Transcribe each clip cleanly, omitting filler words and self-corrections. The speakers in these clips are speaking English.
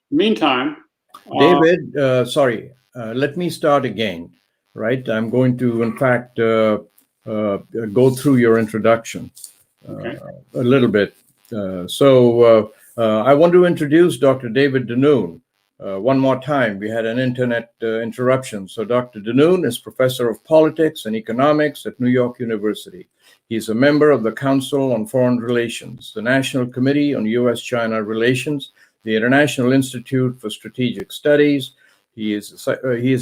Meantime, David, sorry, let me start again, right? I'm going to, in fact, go through your introduction a little bit. I want to introduce Dr. David Denoon. One more time, we had an internet interruption. So Dr. Denoon is professor of politics and economics at New York University. He's a member of the Council on Foreign Relations, the National Committee on U.S.-China Relations, the International Institute for Strategic Studies. He is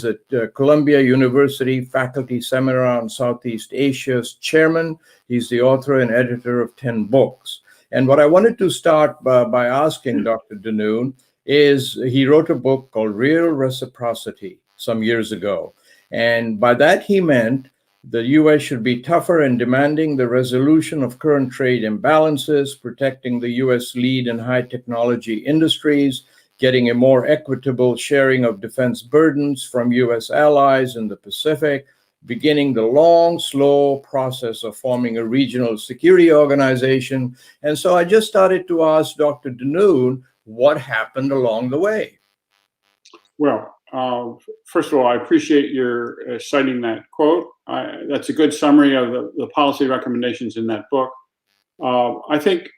at Columbia University Faculty Seminar on Southeast Asia's chairman. He's the author and editor of 10 books. And what I wanted to start by asking Dr. Denoon is he wrote a book called Real Reciprocity some years ago. And by that he meant the U.S. should be tougher in demanding the resolution of current trade imbalances, protecting the U.S. lead in high technology industries, getting a more equitable sharing of defense burdens from U.S. allies in the Pacific, beginning the long, slow process of forming a regional security organization. And so I just started to ask Dr. Denoon what happened along the way. Well, first of all, I appreciate your citing that quote. That's a good summary of the policy recommendations in that book. I think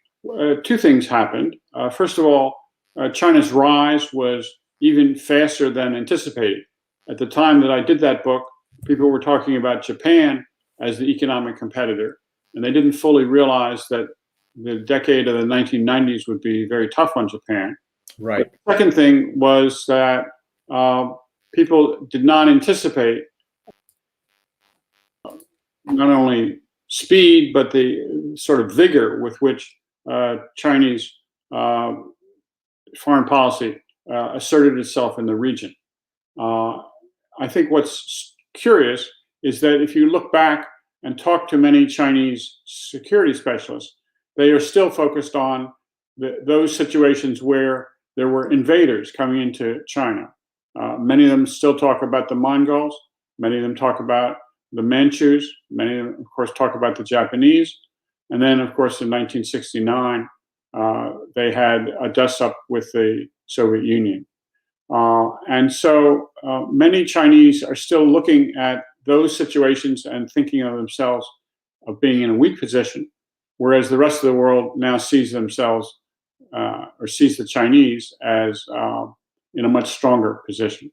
two things happened. First of all, China's rise was even faster than anticipated. At the time that I did that book, people were talking about Japan as the economic competitor, and they didn't fully realize that the decade of the 1990s would be very tough on Japan. Right. The second thing was that people did not anticipate not only speed, but the sort of vigor with which Chinese foreign policy asserted itself in the region. I think what's curious is that if you look back and talk to many Chinese security specialists, they are still focused on those situations where there were invaders coming into China. Many of them still talk about the Mongols. Many of them talk about the Manchus. Many of them, of course, talk about the Japanese. And then, of course, in 1969, they had a dust-up with the Soviet Union. And so many Chinese are still looking at those situations and thinking of themselves of being in a weak position, whereas the rest of the world now sees themselves or sees the Chinese as in a much stronger position.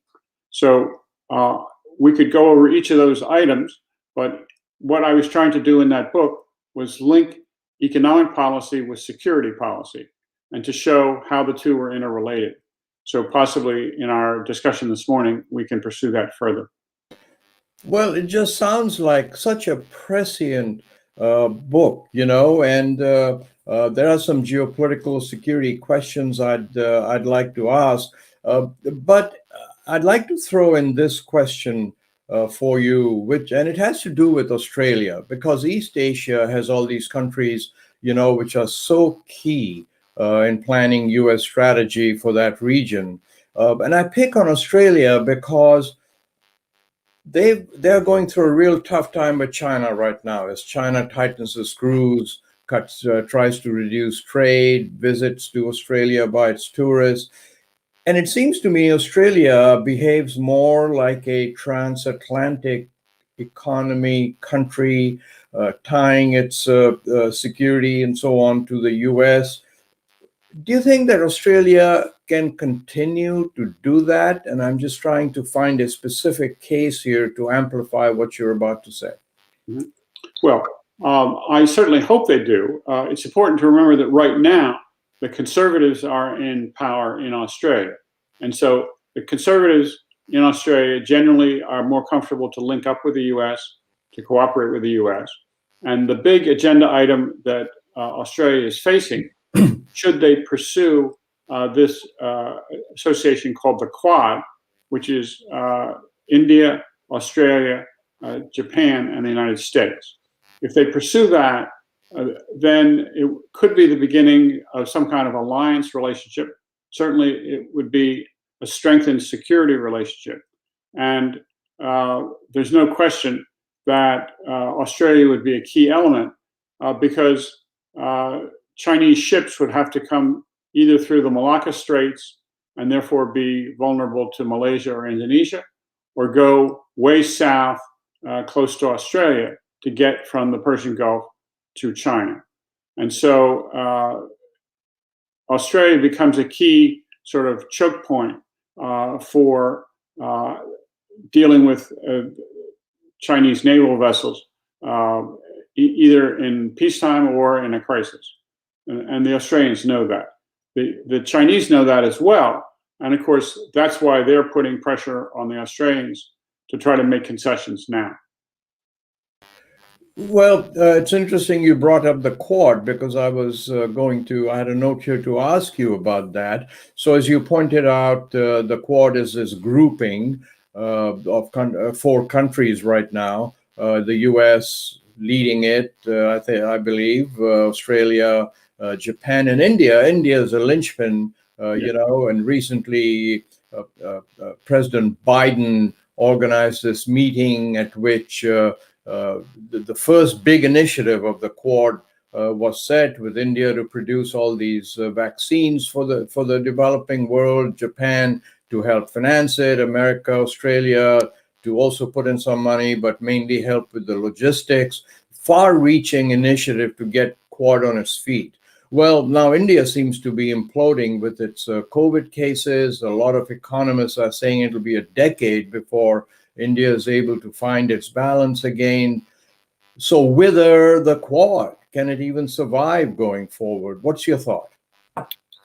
So we could go over each of those items, but what I was trying to do in that book was link economic policy with security policy and to show how the two were interrelated. So possibly in our discussion this morning, we can pursue that further. Well, it just sounds like such a prescient book, you know, and there are some geopolitical security questions I'd like to ask, but I'd like to throw in this question for you, and it has to do with Australia, because East Asia has all these countries, you know, which are so key in planning U.S. strategy for that region. And I pick on Australia because they're going through a real tough time with China right now, as China tightens the screws, tries to reduce trade, visits to Australia by its tourists. And it seems to me Australia behaves more like a transatlantic economy country, tying its security and so on to the U.S. Do you think that Australia can continue to do that? And I'm just trying to find a specific case here to amplify what you're about to say. Mm-hmm. Well, I certainly hope they do. It's important to remember that right now, the conservatives are in power in Australia. And so the conservatives in Australia generally are more comfortable to link up with the U.S., to cooperate with the U.S. And the big agenda item that Australia is facing, should they pursue this association called the Quad, which is India, Australia, Japan, and the United States. If they pursue that, then it could be the beginning of some kind of alliance relationship. Certainly, it would be a strengthened security relationship. And there's no question that Australia would be a key element because Chinese ships would have to come either through the Malacca Straits and therefore be vulnerable to Malaysia or Indonesia, or go way south, close to Australia, to get from the Persian Gulf to China. And so Australia becomes a key sort of choke point for dealing with Chinese naval vessels, either in peacetime or in a crisis. And the Australians know that. The Chinese know that as well. And of course, that's why they're putting pressure on the Australians to try to make concessions now. Well, it's interesting you brought up the Quad, because I was I had a note here to ask you about that. So as you pointed out, the Quad is this grouping of 4 countries right now, the U.S. leading it, I believe, Australia, Japan, and India. India is a linchpin, you know, and recently President Biden organized this meeting at which the first big initiative of the Quad was set, with India to produce all these vaccines for the developing world, Japan to help finance it, America, Australia to also put in some money, but mainly help with the logistics. Far-reaching initiative to get Quad on its feet. Well, now India seems to be imploding with its COVID cases. A lot of economists are saying it'll be a decade before India is able to find its balance again. So wither the Quad, can it even survive going forward? What's your thought?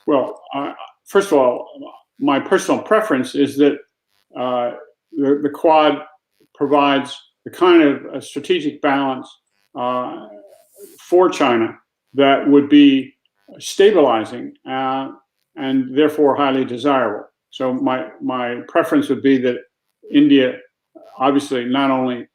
Well, first of all, my personal preference is that the Quad provides the kind of strategic balance for China that would be stabilizing and therefore highly desirable. So my preference would be that India obviously not only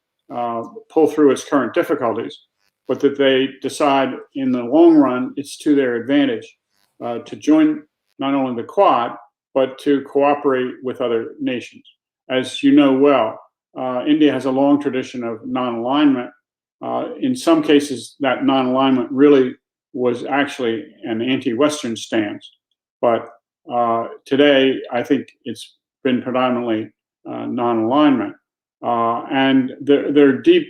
pull through its current difficulties, but that they decide in the long run it's to their advantage to join not only the Quad, but to cooperate with other nations. As you know well, India has a long tradition of non-alignment. In some cases, that non-alignment really was actually an anti-Western stance. But today, I think it's been predominantly non-alignment. And there are deep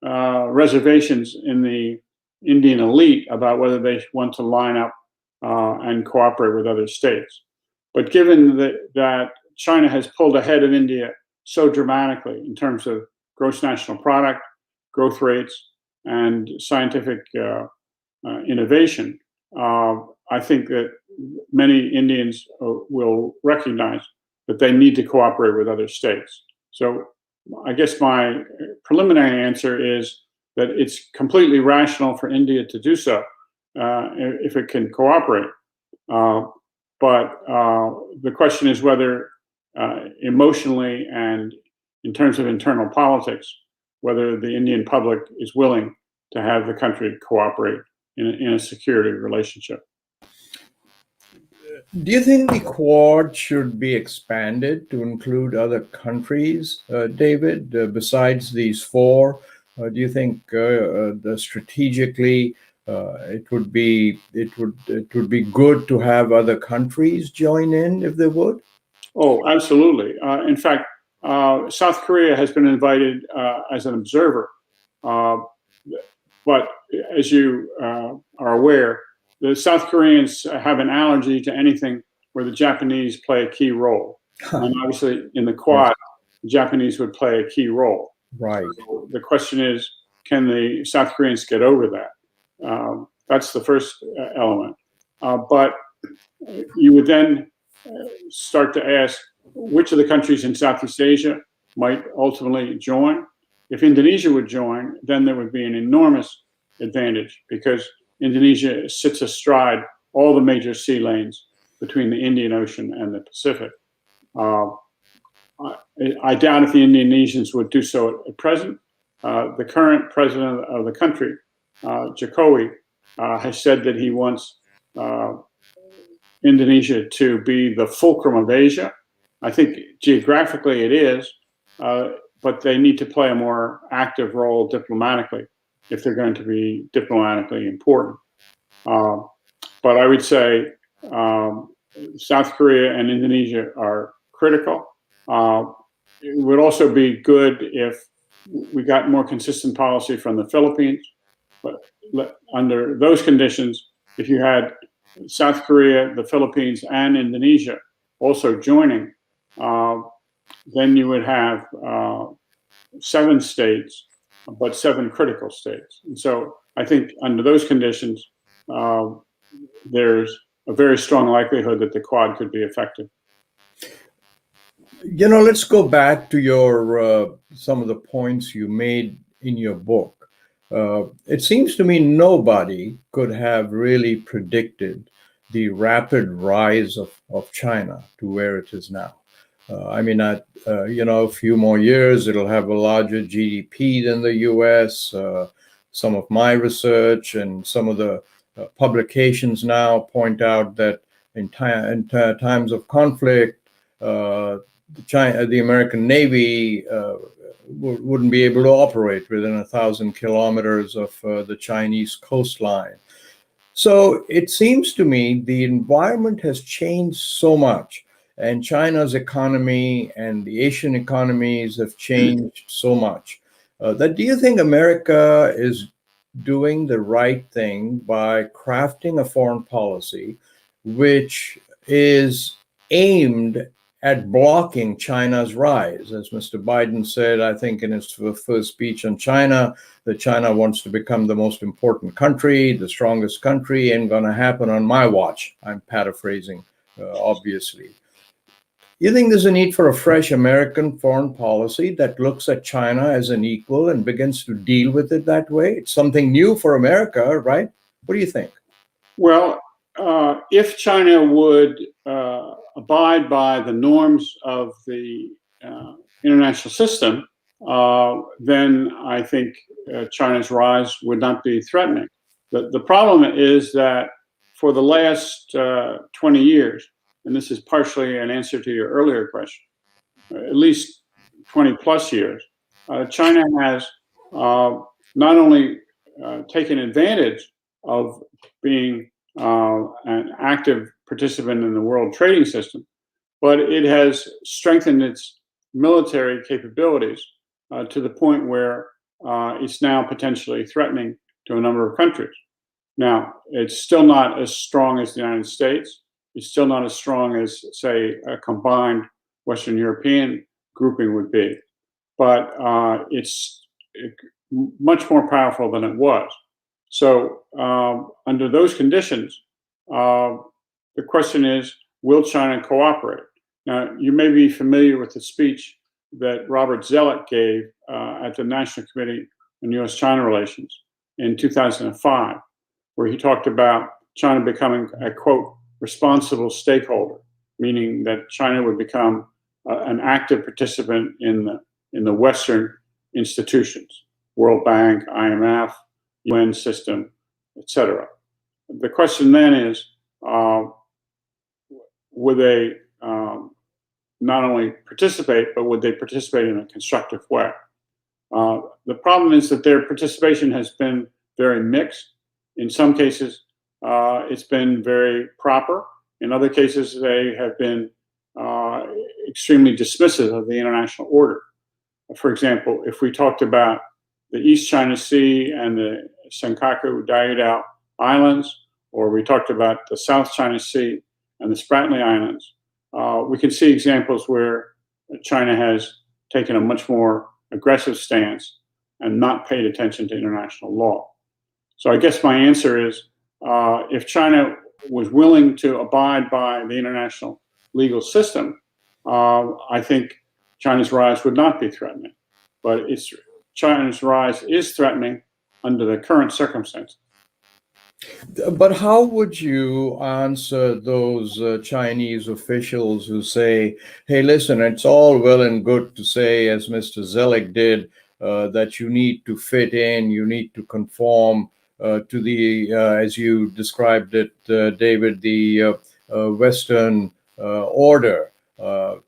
reservations in the Indian elite about whether they want to line up and cooperate with other states. But given that China has pulled ahead of India so dramatically in terms of gross national product, growth rates, and scientific innovation, I think that many Indians will recognize that they need to cooperate with other states. So I guess my preliminary answer is that it's completely rational for India to do so if it can cooperate. But the question is whether emotionally and in terms of internal politics, whether the Indian public is willing to have the country cooperate in a security relationship. Do you think the Quad should be expanded to include other countries, David, besides these 4? Do you think strategically it would be good to have other countries join in if they would? Oh, absolutely. In fact, South Korea has been invited as an observer. But as you are aware, the South Koreans have an allergy to anything where the Japanese play a key role. And obviously in the Quad, the Japanese would play a key role. Right. So the question is, can the South Koreans get over that? That's the first element. But you would then start to ask which of the countries in Southeast Asia might ultimately join. If Indonesia would join, then there would be an enormous advantage because Indonesia sits astride all the major sea lanes between the Indian Ocean and the Pacific. I doubt if the Indonesians would do so at present. The current president of the country, Jokowi, has said that he wants Indonesia to be the fulcrum of Asia. I think geographically it is, but they need to play a more active role diplomatically if they're going to be diplomatically important. But I would say South Korea and Indonesia are critical. It would also be good if we got more consistent policy from the Philippines. But under those conditions, if you had South Korea, the Philippines, and Indonesia also joining, then you would have 7 states, but 7 critical states. And so I think under those conditions, there's a very strong likelihood that the Quad could be effective. You know, let's go back to your some of the points you made in your book. It seems to me nobody could have really predicted the rapid rise of China to where it is now. I mean, you know, a few more years, it'll have a larger GDP than the U.S. Some of my research and some of the publications now point out that in times of conflict, the American Navy wouldn't be able to operate within 1,000 kilometers of the Chinese coastline. So it seems to me the environment has changed so much, and China's economy and the Asian economies have changed so much. Do you think America is doing the right thing by crafting a foreign policy which is aimed at blocking China's rise? As Mr. Biden said, I think in his first speech on China, that China wants to become the most important country, the strongest country, ain't gonna happen on my watch. I'm paraphrasing, obviously. You think there's a need for a fresh American foreign policy that looks at China as an equal and begins to deal with it that way? It's something new for America, right? What do you think? Well, if China would abide by the norms of the international system, then I think China's rise would not be threatening. The problem is that for the last 20 years, and this is partially an answer to your earlier question, at least 20 plus years, China has not only taken advantage of being an active participant in the world trading system, but it has strengthened its military capabilities to the point where it's now potentially threatening to a number of countries. Now, it's still not as strong as the United States. It's still not as strong as, say, a combined Western European grouping would be, but it's much more powerful than it was. So under those conditions, the question is, will China cooperate? Now, you may be familiar with the speech that Robert Zoellick gave at the National Committee on U.S.-China Relations in 2005, where he talked about China becoming a, quote, responsible stakeholder, meaning that China would become an active participant in the Western institutions, World Bank, IMF, UN system, etc. The question then is, would they not only participate, but would they participate in a constructive way? The problem is that their participation has been very mixed. In some cases, it's been very proper. In other cases, they have been extremely dismissive of the international order. For example, if we talked about the East China Sea and the Senkaku Diaoyutai Islands, or we talked about the South China Sea and the Spratly Islands, we can see examples where China has taken a much more aggressive stance and not paid attention to international law. So I guess my answer is, if China was willing to abide by the international legal system, I think China's rise would not be threatening. But China's rise is threatening under the current circumstances. But how would you answer those Chinese officials who say, hey, listen, it's all well and good to say, as Mr. Zoellick did, that you need to fit in, you need to conform to the, as you described it, David, the Western order.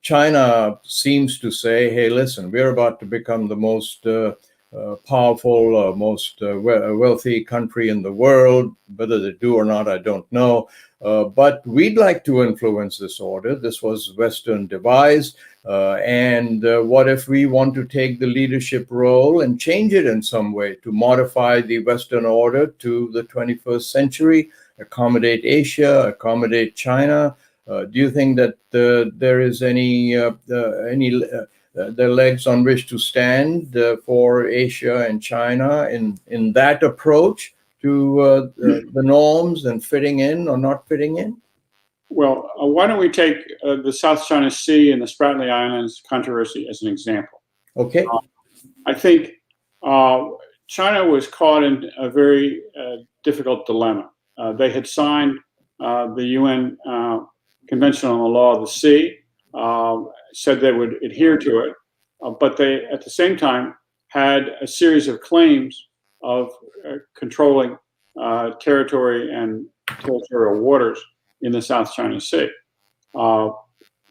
China seems to say, hey, listen, we're about to become the most powerful, most wealthy country in the world. Whether they do or not, I don't know. But we'd like to influence this order. This was Western devised. And what if we want to take the leadership role and change it in some way to modify the Western order to the 21st century, accommodate Asia, accommodate China? Do you think that there is any the legs on which to stand for Asia and China in that approach to the norms and fitting in or not fitting in? Well, why don't we take the South China Sea and the Spratly Islands controversy as an example? Okay. I think China was caught in a very difficult dilemma. They had signed the UN Convention on the Law of the Sea, said they would adhere to it, but they, at the same time, had a series of claims of controlling territory and territorial waters in the South China Sea.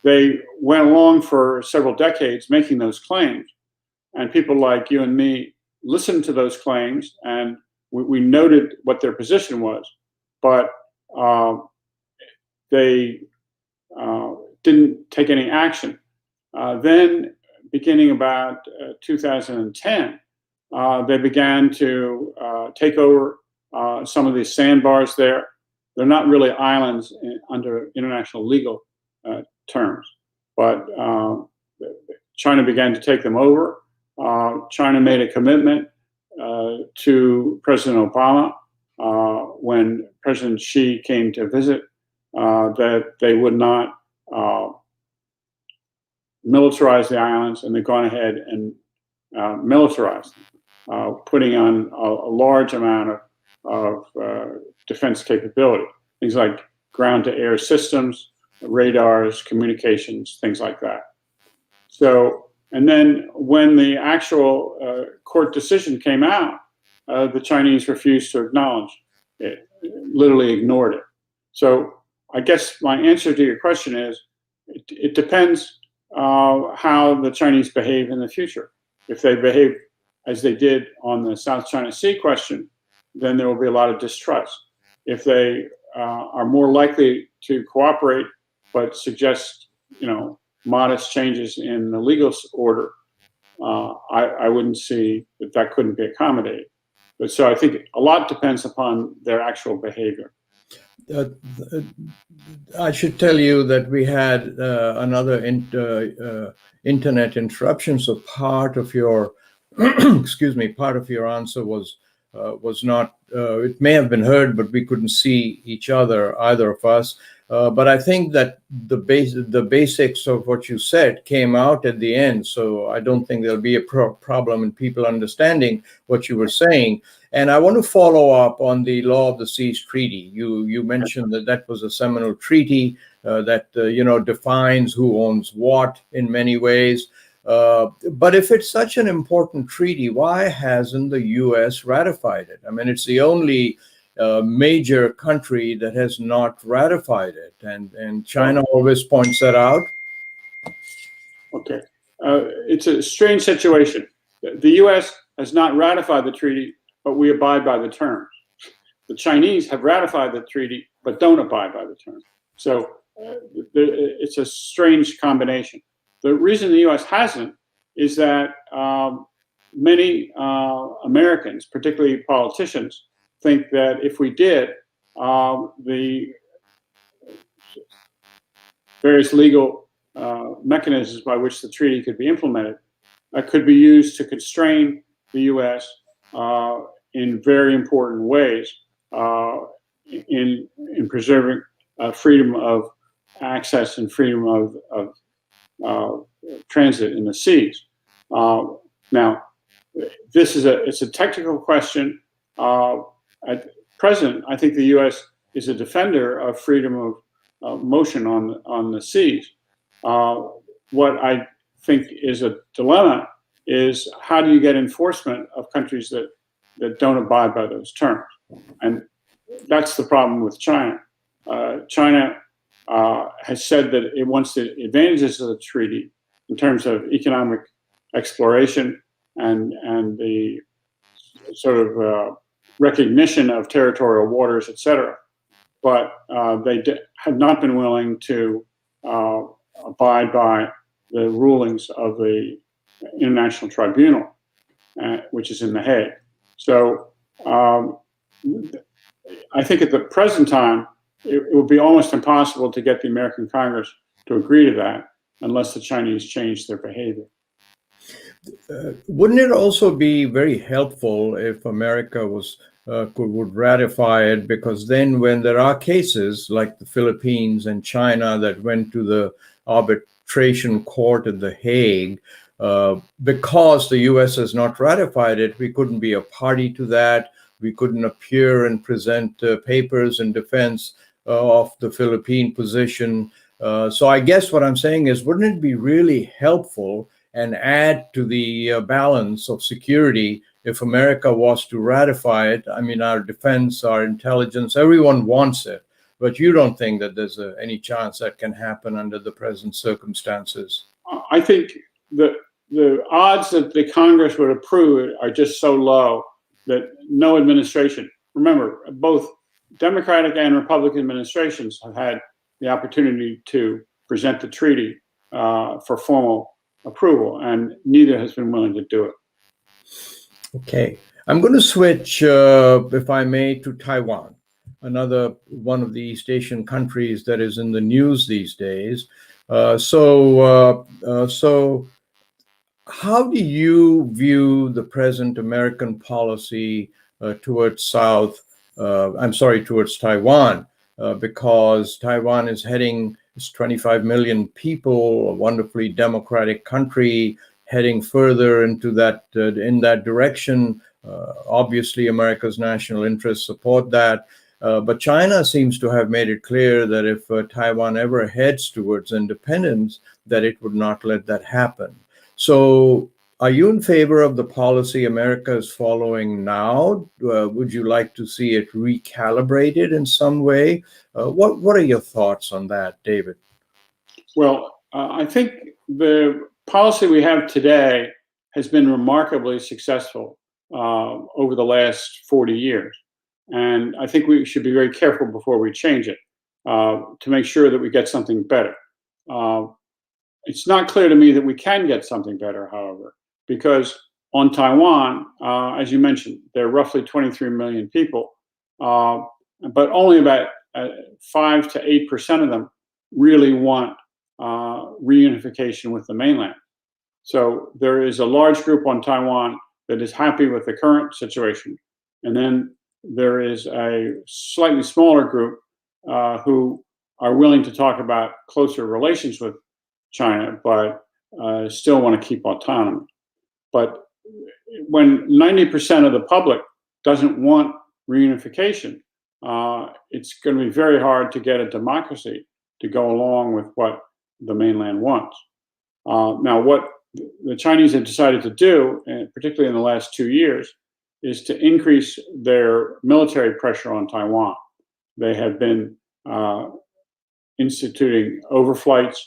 They went along for several decades making those claims, and people like you and me listened to those claims, and we noted what their position was, but they didn't take any action. Then, beginning about 2010, they began to take over some of these sandbars there. They're not really islands under international legal terms, but China began to take them over. China made a commitment to President Obama when President Xi came to visit that they would not militarize the islands, and they've gone ahead and militarized them, putting on a large amount of defense capability, things like ground-to-air systems, radars, communications, things like that. So, and then when the actual court decision came out, the Chinese refused to acknowledge it, literally ignored it. So I guess my answer to your question is, it depends how the Chinese behave in the future. If they behave as they did on the South China Sea question, then there will be a lot of distrust. If they are more likely to cooperate but suggest, modest changes in the legal order, I wouldn't see that couldn't be accommodated. But so I think a lot depends upon their actual behavior. I should tell you that we had another internet interruption, so part of your part of your answer was not. It may have been heard, but we couldn't see each other, either of us. But I think that the basics of what you said came out at the end, so I don't think there'll be a problem in people understanding what you were saying. And I want to follow up on the Law of the Seas Treaty. You mentioned that was a seminal treaty that defines who owns what in many ways. But if it's such an important treaty, why hasn't the U.S. ratified it? I mean, it's the only major country that has not ratified it, and China always points that out. Okay, it's a strange situation. The U.S. has not ratified the treaty, but we abide by the terms. The Chinese have ratified the treaty, but don't abide by the terms. So it's a strange combination. The reason the U.S. hasn't is that many Americans, particularly politicians, think that if we did, the various legal mechanisms by which the treaty could be implemented could be used to constrain the U.S. In very important ways in preserving freedom of access and freedom of transit in the seas. Now, it's a technical question. At present, I think the U.S. is a defender of freedom of motion on the seas. What I think is a dilemma is, how do you get enforcement of countries that don't abide by those terms? And that's the problem with China. China has said that it wants the advantages of the treaty in terms of economic exploration and the sort of recognition of territorial waters, etc. but they have not been willing to abide by the rulings of the International Tribunal, which is in The Hague. So I think at the present time, it would be almost impossible to get the American Congress to agree to that unless the Chinese change their behavior. Wouldn't it also be very helpful if America would ratify it? Because then when there are cases like the Philippines and China that went to the arbitration court at The Hague, because the U.S. has not ratified it, we couldn't be a party to that. We couldn't appear and present papers in defense of the Philippine position. So I guess what I'm saying is, wouldn't it be really helpful and add to the balance of security if America was to ratify it? I mean, our defense, our intelligence, everyone wants it. But you don't think that there's any chance that can happen under the present circumstances? I think the odds that the Congress would approve it are just so low that no administration, remember, both Democratic and Republican administrations have had the opportunity to present the treaty for formal approval, and neither has been willing to do it. Okay, I'm going to switch, if I may, to Taiwan, another one of the East Asian countries that is in the news these days. So how do you view the present American policy towards towards Taiwan? Because Taiwan is heading, it's 25 million people, a wonderfully democratic country, heading further into that in that direction. Obviously, America's national interests support that. But China seems to have made it clear that if Taiwan ever heads towards independence, that it would not let that happen. So are you in favor of the policy America is following now? Would you like to see it recalibrated in some way? What are your thoughts on that, David? Well, I think the policy we have today has been remarkably successful over the last 40 years. And I think we should be very careful before we change it to make sure that we get something better. It's not clear to me that we can get something better, however, because on Taiwan, as you mentioned, there are roughly 23 million people, but only about 5 to 8% of them really want reunification with the mainland. So there is a large group on Taiwan that is happy with the current situation. And then there is a slightly smaller group who are willing to talk about closer relations with China, but still want to keep autonomy. But when 90% of the public doesn't want reunification, it's going to be very hard to get a democracy to go along with what the mainland wants. Now, what the Chinese have decided to do, and particularly in the last 2 years, is to increase their military pressure on Taiwan. They have been instituting overflights,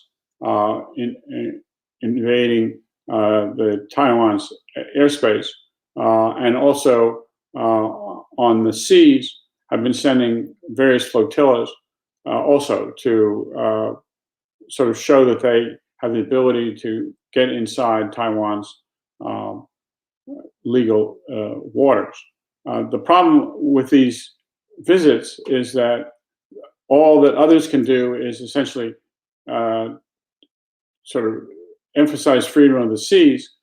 invading the Taiwan's airspace, and also on the seas have been sending various flotillas also to sort of show that they have the ability to get inside Taiwan's legal waters. The problem with these visits is that all that others can do is essentially sort of emphasize freedom of the seas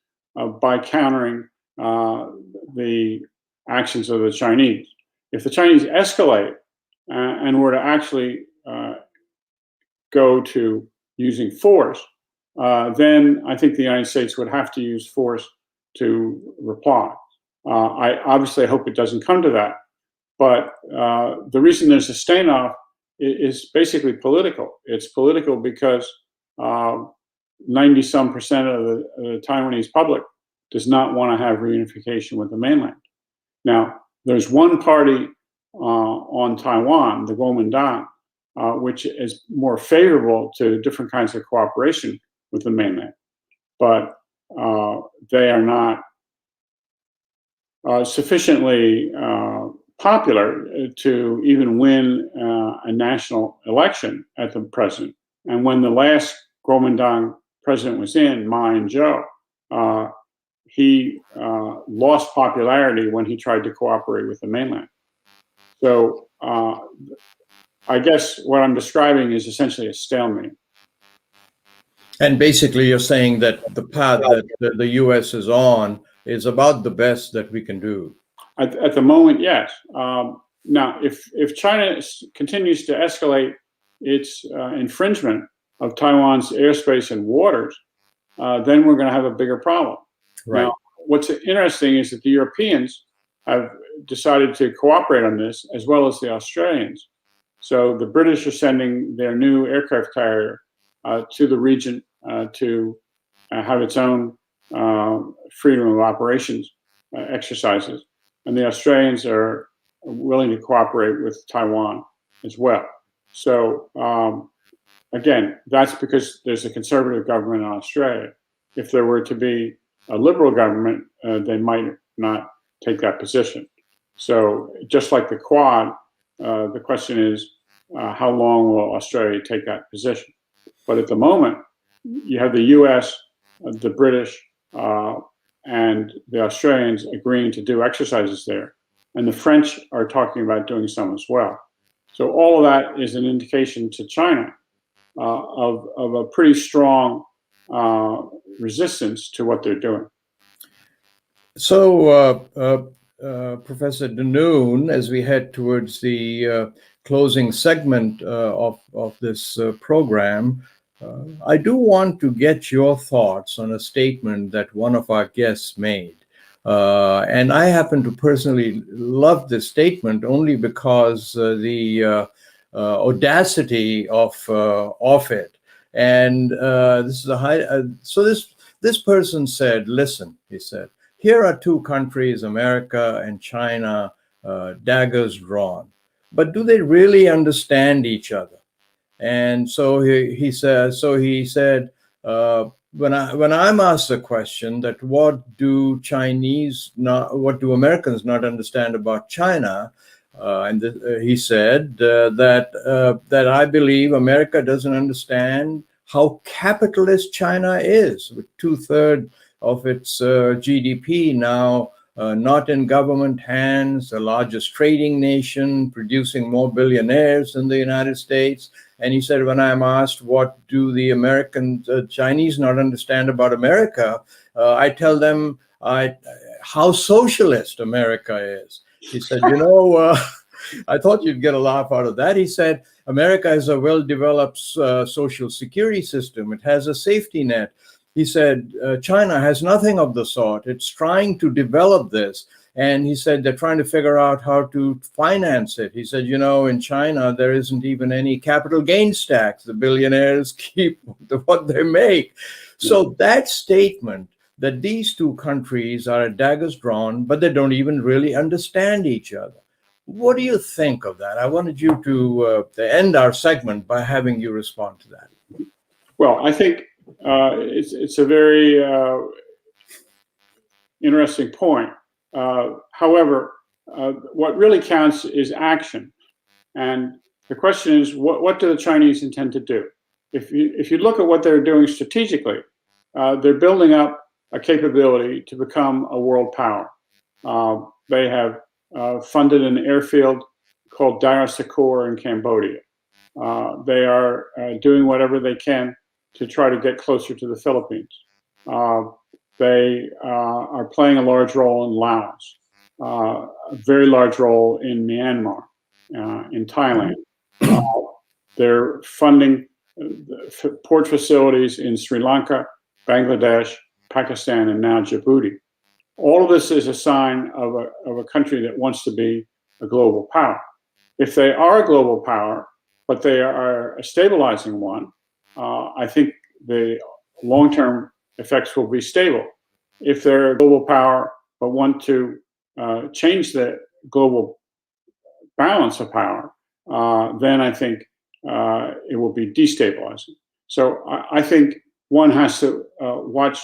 by countering the actions of the Chinese. If the Chinese escalate and were to actually go to using force, then I think the United States would have to use force to reply. I obviously hope it doesn't come to that, but the reason there's a standoff is basically political. It's political because 90-some% of the Taiwanese public does not want to have reunification with the mainland. Now, there's one party on Taiwan, the Kuomintang, which is more favorable to different kinds of cooperation with the mainland, but they are not sufficiently popular to even win a national election at the president. And when the last Kuomintang president was in, Ma Ying-jeou, he lost popularity when he tried to cooperate with the mainland. So I guess what I'm describing is essentially a stalemate. And basically, you're saying that the path that the U.S. is on is about the best that we can do. At the moment, yes. Now, if China continues to escalate its infringement of Taiwan's airspace and waters, then we're going to have a bigger problem. Right. Now, what's interesting is that the Europeans have decided to cooperate on this, as well as the Australians. So the British are sending their new aircraft carrier to the region to have its own freedom of operations exercises. And the Australians are willing to cooperate with Taiwan as well. So again, that's because there's a conservative government in Australia. If there were to be a liberal government, they might not take that position. So just like the Quad, the question is, how long will Australia take that position? But at the moment, you have the U.S., the British, and the Australians agreeing to do exercises there. And the French are talking about doing some as well. So all of that is an indication to China of a pretty strong resistance to what they're doing. So, Professor Denoon, as we head towards the closing segment of this program, I do want to get your thoughts on a statement that one of our guests made. And I happen to personally love this statement only because the audacity of it. And this is a high. So this person said, "Listen," he said, "here are two countries, America and China, daggers drawn. But do they really understand each other?" And so he said, when I'm asked the question that what do Americans not understand about China, he said that I believe America doesn't understand how capitalist China is, with 2/3 of its GDP now not in government hands, the largest trading nation, producing more billionaires than the United States. And he said, when I'm asked what do the Chinese not understand about America, I tell them how socialist America is. He said, I thought you'd get a laugh out of that. He said, America is a well-developed social security system. It has a safety net. He said, China has nothing of the sort. It's trying to develop this. And he said, they're trying to figure out how to finance it. He said, in China, there isn't even any capital gains tax. The billionaires keep what they make. So that statement that these two countries are at daggers drawn, but they don't even really understand each other. What do you think of that? I wanted you to end our segment by having you respond to that. Well, I think it's a very interesting point. However, what really counts is action. And the question is, what do the Chinese intend to do? If you look at what they're doing strategically, they're building up a capability to become a world power. They have funded an airfield called Dara Sakor in Cambodia. They are doing whatever they can to try to get closer to the Philippines. They are playing a large role in Laos, a very large role in Myanmar, in Thailand. They're funding port facilities in Sri Lanka, Bangladesh, Pakistan, and now Djibouti. All of this is a sign of a country that wants to be a global power. If they are a global power, but they are a stabilizing one, I think the long-term effects will be stable. If they're a global power but want to change the global balance of power, then I think it will be destabilizing. So I think one has to watch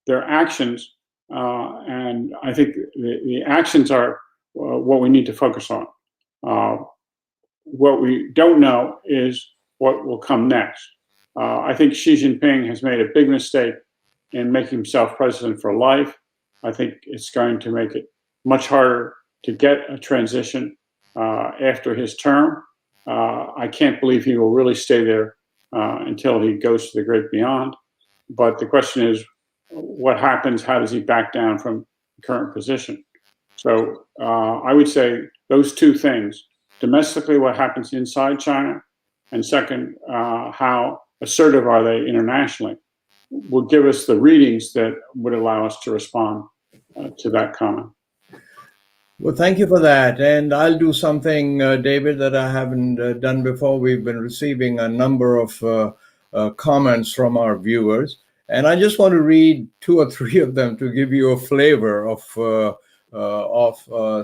their actions, and I think the actions are what we need to focus on. What we don't know is what will come next. I think Xi Jinping has made a big mistake in making himself president for life. I think it's going to make it much harder to get a transition after his term. I can't believe he will really stay there until he goes to the great beyond. But the question is, what happens? How does he back down from the current position? So I would say those two things: domestically, what happens inside China, and second, how assertive are they internationally, will give us the readings that would allow us to respond to that comment. Well, thank you for that. And I'll do something, David, that I haven't done before. We've been receiving a number of comments from our viewers, and I just want to read 2 or 3 of them to give you a flavor of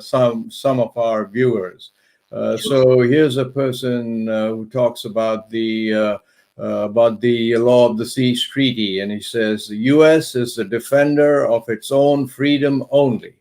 some of our viewers. So here's a person who talks about the Law of the Seas Treaty, and he says the U.S. is the defender of its own freedom only.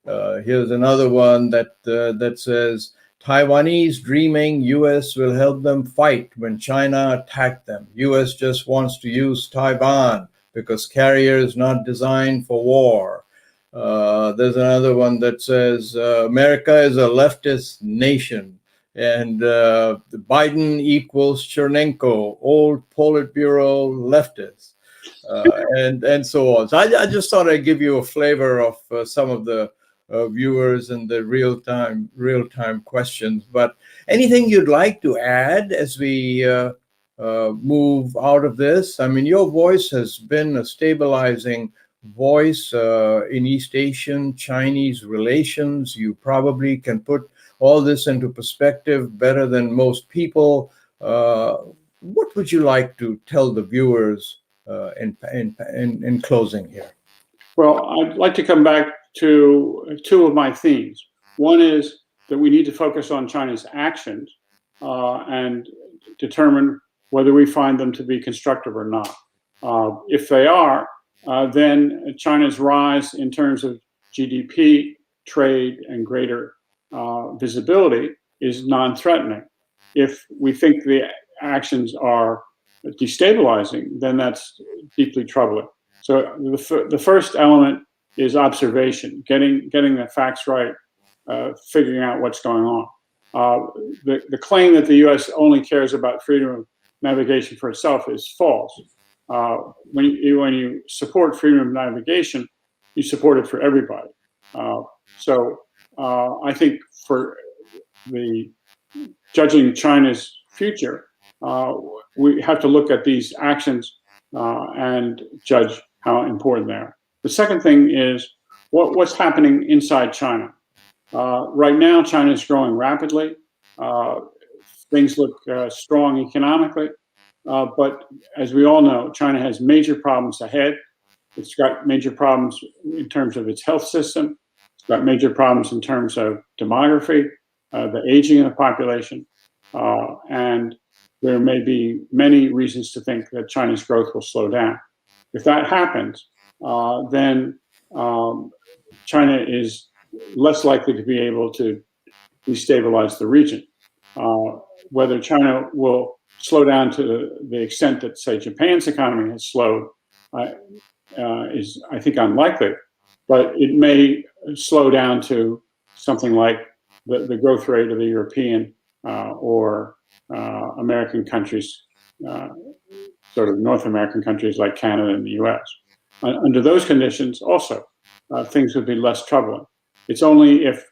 Here's another one that says Taiwanese dreaming U.S. will help them fight when China attacked them. U.S. just wants to use Taiwan because carrier is not designed for war. There's another one that says America is a leftist nation, and Biden equals Chernenko, old Politburo leftist, and so on. So I just thought I'd give you a flavor of some of the viewers and the real-time questions. But anything you'd like to add as we move out of this? I mean, your voice has been a stabilizing voice in East Asian Chinese relations. You probably can put all this into perspective better than most people. What would you like to tell the viewers in closing here? Well, I'd like to come back to 2 of my themes. One is that we need to focus on China's actions and determine whether we find them to be constructive or not. If they are, then China's rise in terms of GDP, trade, and greater visibility is non-threatening. If we think the actions are destabilizing, then that's deeply troubling. So the first element is observation, getting the facts right, figuring out what's going on. The claim that the U.S. only cares about freedom of navigation for itself is false. When you support freedom of navigation, you support it for everybody. So I think for the judging China's future, we have to look at these actions and judge how important they are. The second thing is what's happening inside China. Right now, China is growing rapidly. Things look strong economically. But as we all know, China has major problems ahead. It's got major problems in terms of its health system. It's got major problems in terms of demography, the aging of the population. And there may be many reasons to think that China's growth will slow down. If that happens, then China is less likely to be able to destabilize the region. Whether China will slow down to the extent that, say, Japan's economy has slowed is, I think, unlikely. But it may slow down to something like the growth rate of the European or American countries, sort of North American countries like Canada and the U.S. Under those conditions, also, things would be less troubling. It's only if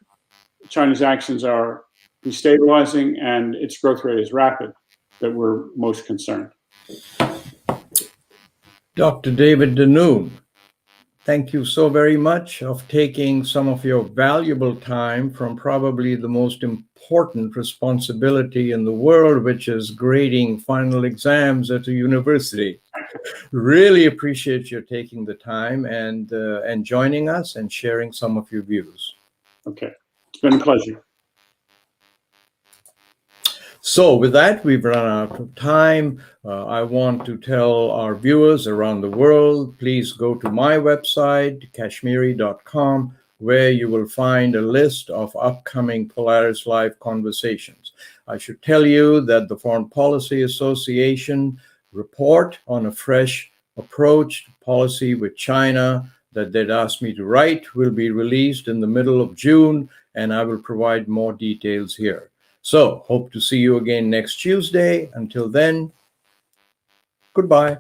China's actions are destabilizing and its growth rate is rapid that we're most concerned. Dr. David Denoon, thank you so very much for taking some of your valuable time from probably the most important responsibility in the world, which is grading final exams at a university. Really appreciate your taking the time and joining us and sharing some of your views. Okay, it's been a pleasure. So with that, we've run out of time. I want to tell our viewers around the world, please go to my website, kashmeri.com, where you will find a list of upcoming Polaris Live conversations. I should tell you that the Foreign Policy Association report on a fresh approach to policy with China that they'd asked me to write will be released in the middle of June, and I will provide more details here. So, hope to see you again next Tuesday. Until then, goodbye.